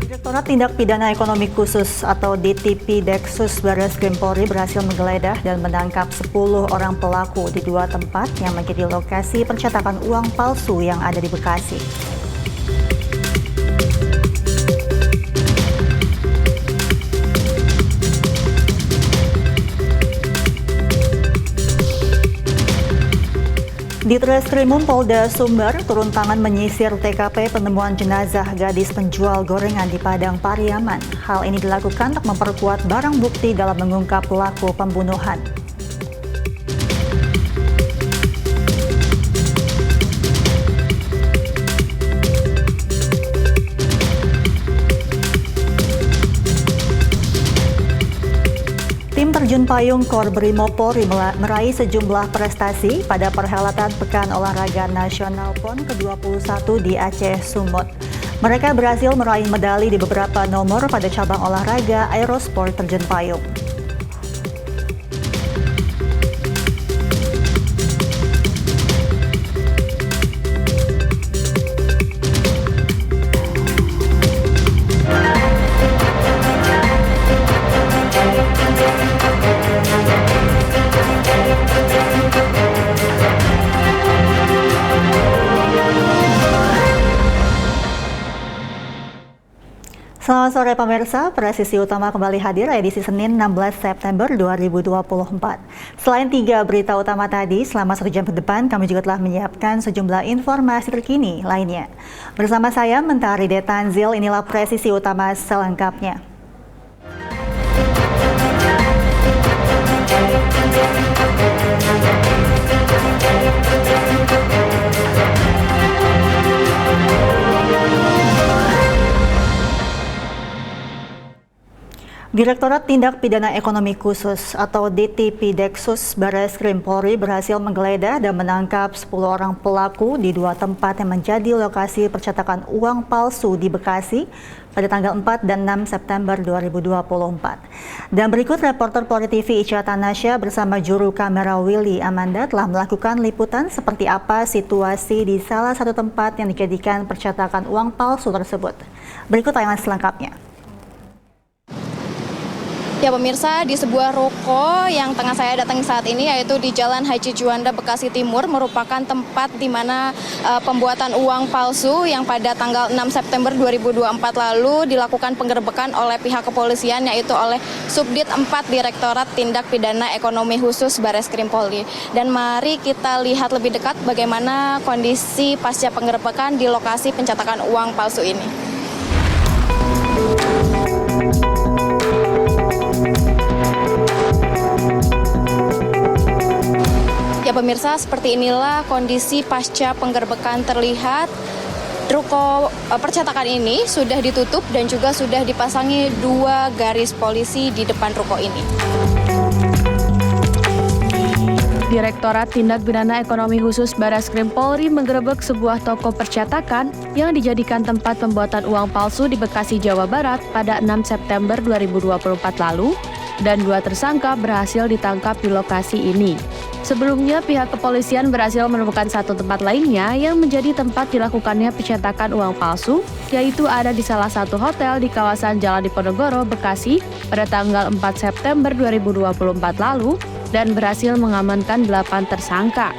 Direktorat Tindak Pidana Ekonomi Khusus atau DTP Deksus Barreskrim Polri berhasil menggeledah dan menangkap 10 orang pelaku di 2 tempat yang menjadi lokasi percetakan uang palsu yang ada di Bekasi. Di Treskrimum Polda Sumber turun tangan menyisir TKP penemuan jenazah gadis penjual gorengan di Padang Pariaman. Hal ini dilakukan untuk memperkuat barang bukti dalam mengungkap pelaku pembunuhan. Tim terjun payung Kor Brimob Polri meraih sejumlah prestasi pada perhelatan Pekan Olahraga Nasional PON ke-21 di Aceh Sumut. Mereka berhasil meraih medali di beberapa nomor pada cabang olahraga aerosport terjun payung. Selamat sore pemirsa, Presisi Utama kembali hadir edisi Senin 16 September 2024. Selain 3 berita utama tadi, selama 1 jam ke depan kami juga telah menyiapkan sejumlah informasi terkini lainnya. Bersama saya Mentari Detanzil, inilah Presisi Utama selengkapnya. Direktorat Tindak Pidana Ekonomi Khusus atau DTP Deksus Barreskrim Polri berhasil menggeledah dan menangkap 10 orang pelaku di 2 tempat yang menjadi lokasi percetakan uang palsu di Bekasi pada tanggal 4 dan 6 September 2024. Dan berikut reporter Polri TV Ica Tanasya bersama juru kamera Willy Amanda telah melakukan liputan seperti apa situasi di salah satu tempat yang dijadikan percetakan uang palsu tersebut. Berikut tayangan selengkapnya. Ya pemirsa, di sebuah ruko yang tengah saya datangi saat ini yaitu di Jalan Haji Juanda, Bekasi Timur merupakan tempat di mana pembuatan uang palsu yang pada tanggal 6 September 2024 lalu dilakukan penggerbekan oleh pihak kepolisian yaitu oleh Subdit 4 Direktorat Tindak Pidana Ekonomi Khusus Barreskrim Polri. Dan mari kita lihat lebih dekat bagaimana kondisi pasca penggerbekan di lokasi pencetakan uang palsu ini. Ya pemirsa, seperti inilah kondisi pasca penggerbekan terlihat. Ruko percetakan ini sudah ditutup dan juga sudah dipasangi 2 garis polisi di depan ruko ini. Direktorat Tindak Pidana Ekonomi Khusus Barreskrim Polri menggerebek sebuah toko percetakan yang dijadikan tempat pembuatan uang palsu di Bekasi, Jawa Barat pada 6 September 2024 lalu dan 2 tersangka berhasil ditangkap di lokasi ini. Sebelumnya, pihak kepolisian berhasil menemukan 1 tempat lainnya yang menjadi tempat dilakukannya pencetakan uang palsu, yaitu ada di salah satu hotel di kawasan Jalan Diponegoro, Bekasi pada tanggal 4 September 2024 lalu dan berhasil mengamankan 8 tersangka.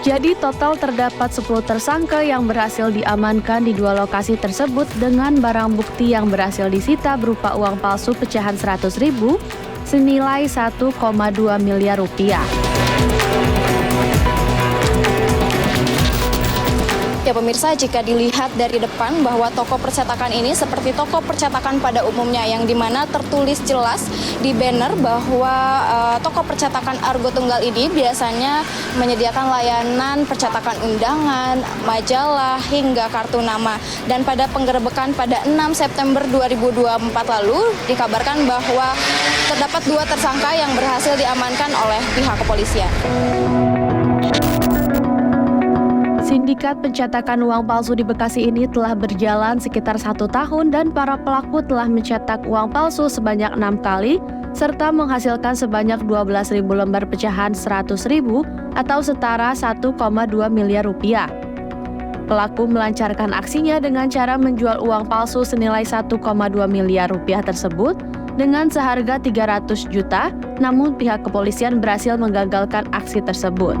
Jadi total terdapat 10 tersangka yang berhasil diamankan di 2 lokasi tersebut dengan barang bukti yang berhasil disita berupa uang palsu pecahan 100.000 senilai 1,2 miliar rupiah. Ya pemirsa, jika dilihat dari depan bahwa toko percetakan ini seperti toko percetakan pada umumnya yang dimana tertulis jelas di banner bahwa toko percetakan Argo Tunggal ini biasanya menyediakan layanan percetakan undangan, majalah, hingga kartu nama. Dan pada penggerebekan pada 6 September 2024 lalu dikabarkan bahwa terdapat 2 tersangka yang berhasil diamankan oleh pihak kepolisian. Sindikat pencetakan uang palsu di Bekasi ini telah berjalan sekitar 1 tahun dan para pelaku telah mencetak uang palsu sebanyak 6 kali serta menghasilkan sebanyak 12.000 lembar pecahan 100.000 atau setara 1,2 miliar rupiah. Pelaku melancarkan aksinya dengan cara menjual uang palsu senilai 1,2 miliar rupiah tersebut dengan seharga 300 juta, namun pihak kepolisian berhasil menggagalkan aksi tersebut.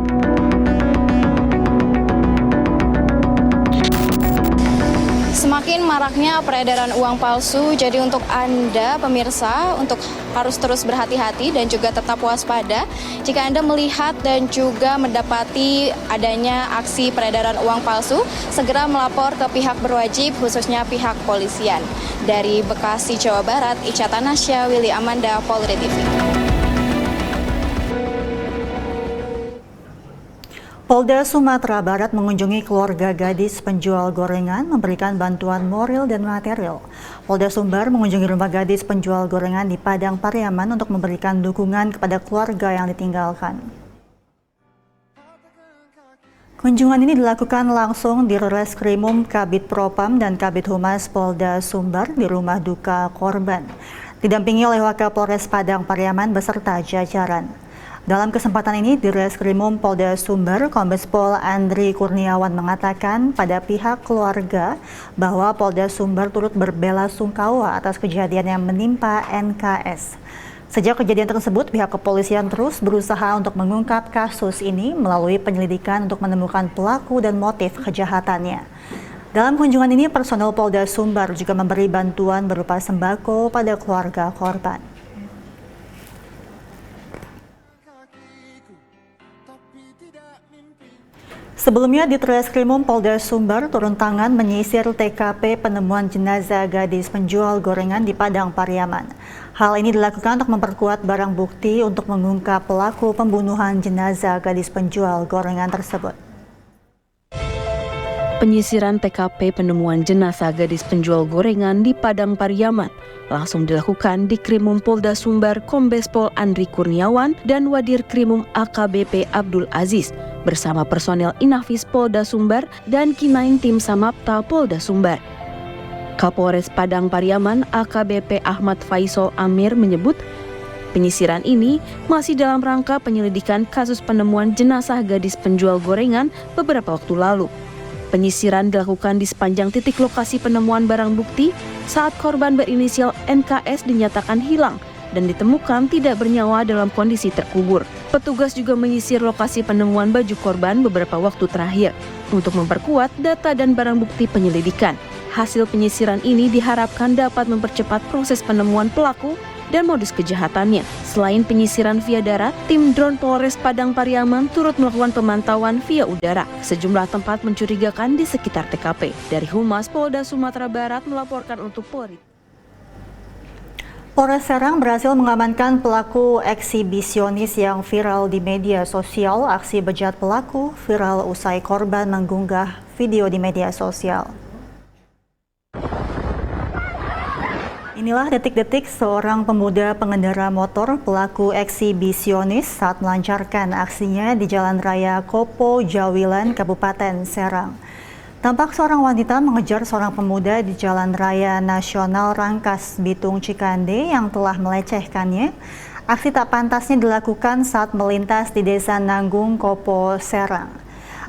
Semakin maraknya peredaran uang palsu, jadi untuk Anda pemirsa untuk harus terus berhati-hati dan juga tetap waspada jika Anda melihat dan juga mendapati adanya aksi peredaran uang palsu, segera melapor ke pihak berwajib khususnya pihak kepolisian. Dari Bekasi, Jawa Barat, Ica Tanasya, Willy Amanda, Polri TV. Polda Sumatera Barat mengunjungi keluarga gadis penjual gorengan memberikan bantuan moral dan material. Polda Sumbar mengunjungi rumah gadis penjual gorengan di Padang Pariaman untuk memberikan dukungan kepada keluarga yang ditinggalkan. Kunjungan ini dilakukan langsung di Reskrimum Kabid Propam dan Kabid Humas Polda Sumbar di rumah duka korban, didampingi oleh Wakapolres Padang Pariaman beserta jajaran. Dalam kesempatan ini, di Reskrimum Polda Sumbar, Kombes Pol Andri Kurniawan mengatakan pada pihak keluarga bahwa Polda Sumbar turut berbelasungkawa atas kejadian yang menimpa NKS. Sejak kejadian tersebut, pihak kepolisian terus berusaha untuk mengungkap kasus ini melalui penyelidikan untuk menemukan pelaku dan motif kejahatannya. Dalam kunjungan ini, personel Polda Sumbar juga memberi bantuan berupa sembako pada keluarga korban. Sebelumnya, di Reskrimum Polda Sumbar turun tangan menyisir TKP penemuan jenazah gadis penjual gorengan di Padang Pariaman. Hal ini dilakukan untuk memperkuat barang bukti untuk mengungkap pelaku pembunuhan jenazah gadis penjual gorengan tersebut. Penyisiran TKP penemuan jenazah gadis penjual gorengan di Padang Pariaman langsung dilakukan di Krimum Polda Sumbar Kombes Pol Andri Kurniawan dan Wadir Krimum AKBP Abdul Aziz bersama personel Inafis Polda Sumbar dan K9 Tim Samapta Polda Sumbar. Kapolres Padang Pariaman AKBP Ahmad Faisal Amir menyebut penyisiran ini masih dalam rangka penyelidikan kasus penemuan jenazah gadis penjual gorengan beberapa waktu lalu. Penyisiran dilakukan di sepanjang titik lokasi penemuan barang bukti saat korban berinisial NKS dinyatakan hilang dan ditemukan tidak bernyawa dalam kondisi terkubur. Petugas juga menyisir lokasi penemuan baju korban beberapa waktu terakhir untuk memperkuat data dan barang bukti penyelidikan. Hasil penyisiran ini diharapkan dapat mempercepat proses penemuan pelaku dan modus kejahatannya. Selain penyisiran via darat, tim drone Polres Padang Pariaman turut melakukan pemantauan via udara sejumlah tempat mencurigakan di sekitar TKP. Dari Humas Polda Sumatera Barat melaporkan untuk Polri. Polres Serang berhasil mengamankan pelaku eksibisionis yang viral di media sosial. Aksi bejat pelaku viral usai korban mengunggah video di media sosial. Inilah detik-detik seorang pemuda pengendara motor pelaku eksibisionis saat melancarkan aksinya di Jalan Raya Kopo Jawilan, Kabupaten Serang. Tampak seorang wanita mengejar seorang pemuda di Jalan Raya Nasional Rangkas Bitung Cikande yang telah melecehkannya. Aksi tak pantasnya dilakukan saat melintas di Desa Nanggung, Kopo, Serang.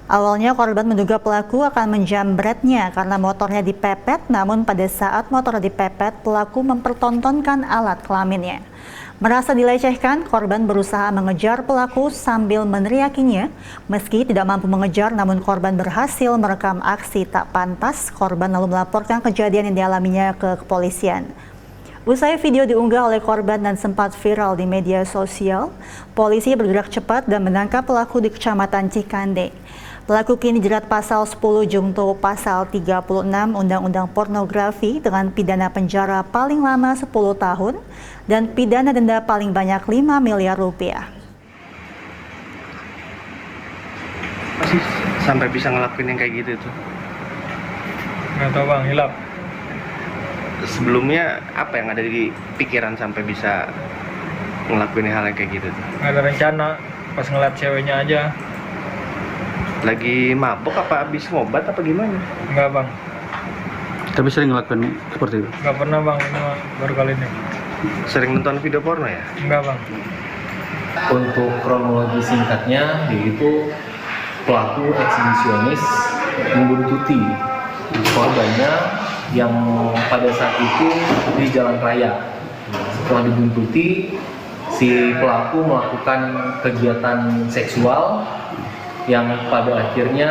Awalnya korban menduga pelaku akan menjambretnya karena motornya dipepet, namun pada saat motor dipepet, pelaku mempertontonkan alat kelaminnya. Merasa dilecehkan, korban berusaha mengejar pelaku sambil meneriakinya. Meski tidak mampu mengejar, namun korban berhasil merekam aksi tak pantas. Korban lalu melaporkan kejadian yang dialaminya ke kepolisian. Usai video diunggah oleh korban dan sempat viral di media sosial, polisi bergerak cepat dan menangkap pelaku di Kecamatan Cikande. Pelaku kini dijerat pasal 10 junto pasal 36 Undang-Undang Pornografi dengan pidana penjara paling lama 10 tahun dan pidana denda paling banyak 5 miliar rupiah. Masih sampai bisa ngelakuin yang kayak gitu tuh? Nggak tahu bang, hilap. Sebelumnya apa yang ada di pikiran sampai bisa ngelakuin hal yang kayak gitu tuh? Nggak ada rencana, pas ngeliat ceweknya aja. Lagi mabuk apa habis ngobat apa gimana? Enggak bang, Tapi sering ngelakuin seperti itu? nggak pernah bang, ini mah baru kali ini. Sering nonton video porno ya? Enggak bang. Untuk kronologi singkatnya, yaitu pelaku eksibisionis membuntuti korbannya yang pada saat itu di jalan raya. Setelah dibuntuti, si pelaku melakukan kegiatan seksual yang pada akhirnya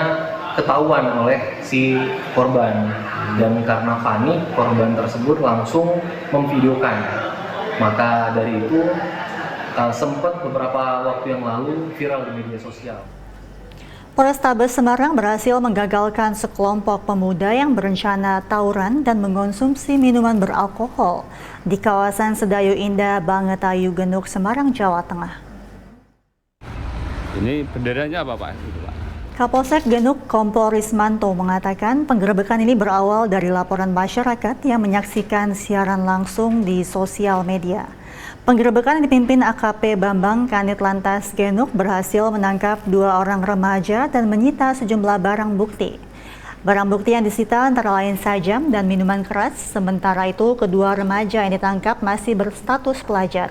ketahuan oleh si korban, dan karena panik korban tersebut langsung memvideokan. Maka dari itu sempat beberapa waktu yang lalu viral di media sosial. Polrestabes Semarang berhasil menggagalkan sekelompok pemuda yang berencana tawuran dan mengonsumsi minuman beralkohol di kawasan Sedayu Indah, Bangetayu, Genuk, Semarang, Jawa Tengah. Ini benderanya apa Pak? Kapolsek Genuk Kompol Rismanto mengatakan penggerebekan ini berawal dari laporan masyarakat yang menyaksikan siaran langsung di sosial media. Penggerebekan yang dipimpin AKP Bambang Kanit Lantas Genuk berhasil menangkap 2 orang remaja dan menyita sejumlah barang bukti. Barang bukti yang disita antara lain sajam dan minuman keras, sementara itu kedua remaja yang ditangkap masih berstatus pelajar.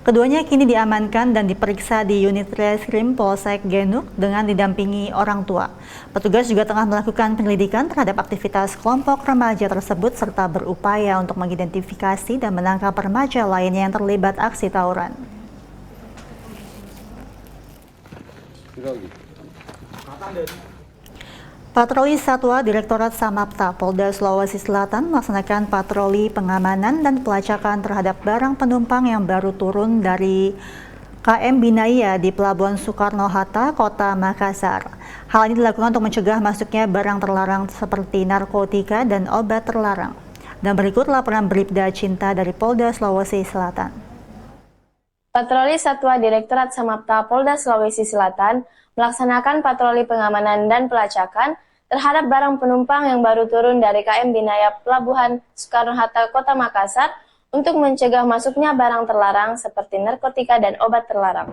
Keduanya kini diamankan dan diperiksa di unit Reskrim Polsek Genuk dengan didampingi orang tua. Petugas juga tengah melakukan penyelidikan terhadap aktivitas kelompok remaja tersebut serta berupaya untuk mengidentifikasi dan menangkap remaja lainnya yang terlibat aksi tawuran. Patroli Satwa Direktorat Samapta Polda Sulawesi Selatan melaksanakan patroli pengamanan dan pelacakan terhadap barang penumpang yang baru turun dari KM Binaya di Pelabuhan Soekarno-Hatta, Kota Makassar. Hal ini dilakukan untuk mencegah masuknya barang terlarang seperti narkotika dan obat terlarang. Dan berikut laporan Bribda Cinta dari Polda Sulawesi Selatan. Patroli Satwa Direktorat Samapta Polda Sulawesi Selatan melaksanakan patroli pengamanan dan pelacakan terhadap barang penumpang yang baru turun dari KM Binaya Pelabuhan Soekarno-Hatta, Kota Makassar untuk mencegah masuknya barang terlarang seperti narkotika dan obat terlarang.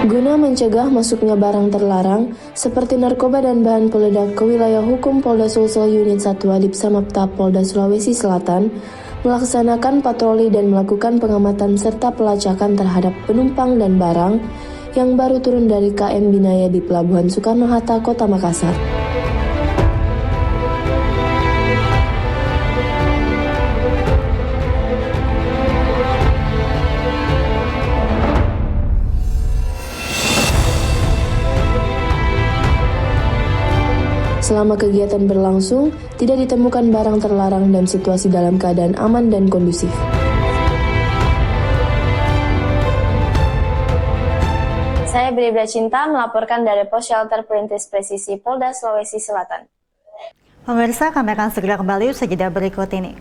Guna mencegah masuknya barang terlarang seperti narkoba dan bahan peledak ke wilayah hukum Polda Sulsel Unit 1 Adip Samapta Polda Sulawesi Selatan, melaksanakan patroli dan melakukan pengamatan serta pelacakan terhadap penumpang dan barang yang baru turun dari KM Binaya di Pelabuhan Soekarno-Hatta, Kota Makassar. Selama kegiatan berlangsung, tidak ditemukan barang terlarang dan situasi dalam keadaan aman dan kondusif. Saya Bribda Cinta melaporkan dari Pos Shelter Perintis Presisi Polda Sulawesi Selatan. Pemirsa, kami akan segera kembali usai jeda berikut ini.